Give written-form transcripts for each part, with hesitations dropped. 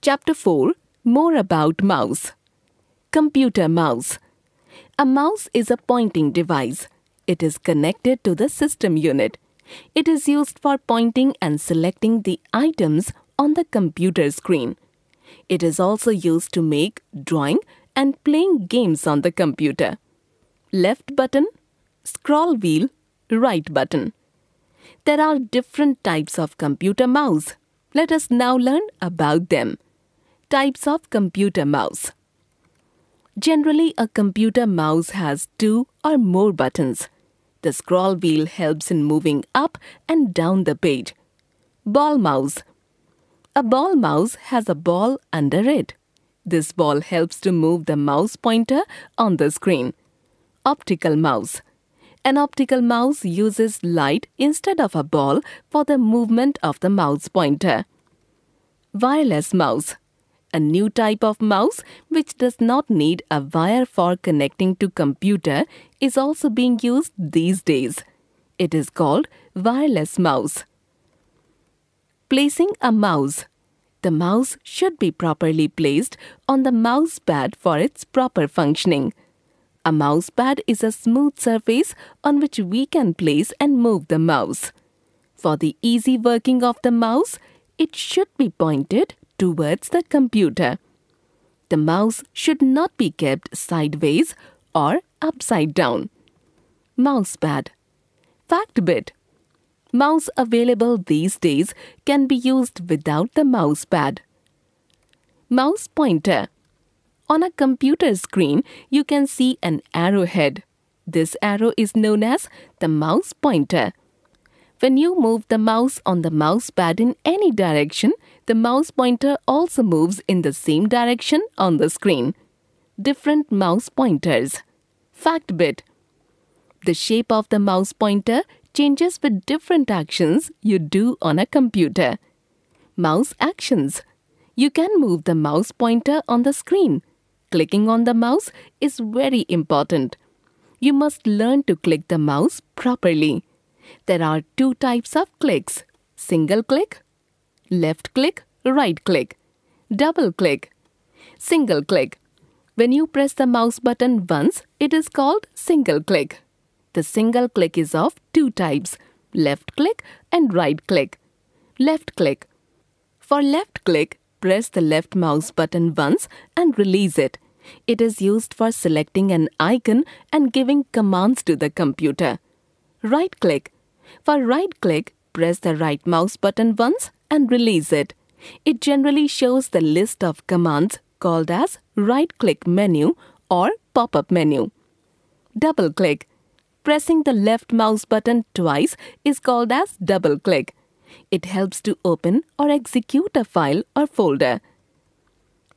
Chapter 4. More about mouse. Computer mouse. A mouse is a pointing device. It is connected to the system unit. It is used for pointing and selecting the items on the computer screen. It is also used to make, drawing, and playing games on the computer. Left button, scroll wheel, right button. There are different types of computer mouse. Let us now learn about them. Types of computer mouse. Generally, a computer mouse has 2 or more buttons. The scroll wheel helps in moving up and down the page. Ball mouse. A ball mouse has a ball under it. This ball helps to move the mouse pointer on the screen. Optical mouse. An optical mouse uses light instead of a ball for the movement of the mouse pointer. Wireless mouse. A new type of mouse which does not need a wire for connecting to computer is also being used these days. It is called wireless mouse. Placing a mouse. The mouse should be properly placed on the mouse pad for its proper functioning. A mouse pad is a smooth surface on which we can place and move the mouse. For the easy working of the mouse, it should be pointed towards the computer. The mouse should not be kept sideways or upside down. Mouse pad. Fact bit. Mouse available these days can be used without the mouse pad. Mouse pointer. On a computer screen, you can see an arrowhead. This arrow is known as the mouse pointer. When you move the mouse on the mouse pad in any direction, the mouse pointer also moves in the same direction on the screen. Different mouse pointers. Fact bit. The shape of the mouse pointer changes with different actions you do on a computer. Mouse actions. You can move the mouse pointer on the screen. Clicking on the mouse is very important. You must learn to click the mouse properly. There are 2 types of clicks. Single click, left click, right click, double click. Single click. When you press the mouse button once, it is called single click. The single click is of 2 types, left click and right click. Left click. For left click, press the left mouse button once and release it. It is used for selecting an icon and giving commands to the computer. Right click. For right click, press the right mouse button once and release it. It generally shows the list of commands called as right click menu or pop-up menu. Double click. Pressing the left mouse button twice is called as double click. It helps to open or execute a file or folder.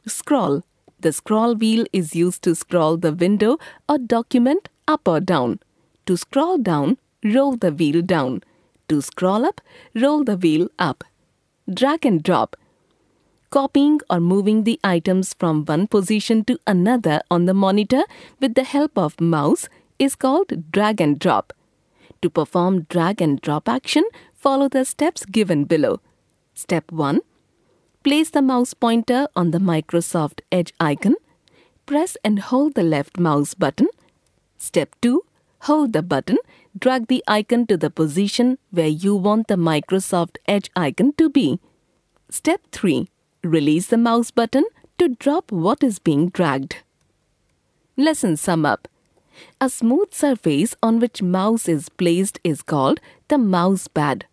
Scroll. The scroll wheel is used to scroll the window or document up or down. To scroll down, roll the wheel down. To scroll up, roll the wheel up. Drag and drop. Copying or moving the items from one position to another on the monitor with the help of mouse is called drag and drop. To perform drag and drop action, follow the steps given below. Step 1. Place the mouse pointer on the Microsoft Edge icon. Press and hold the left mouse button. Step 2. Hold the button. Drag the icon to the position where you want the Microsoft Edge icon to be. Step 3. Release the mouse button to drop what is being dragged. Lesson sum up. A smooth surface on which mouse is placed is called the mouse pad.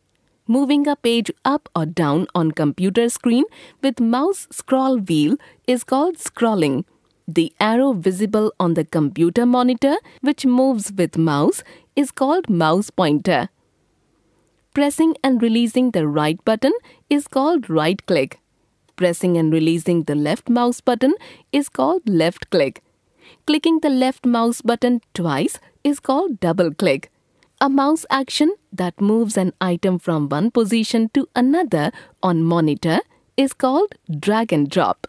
Moving a page up or down on computer screen with mouse scroll wheel is called scrolling. The arrow visible on the computer monitor which moves with mouse is called mouse pointer. Pressing and releasing the right button is called right click. Pressing and releasing the left mouse button is called left click. Clicking the left mouse button twice is called double click. A mouse action that moves an item from one position to another on monitor is called drag and drop.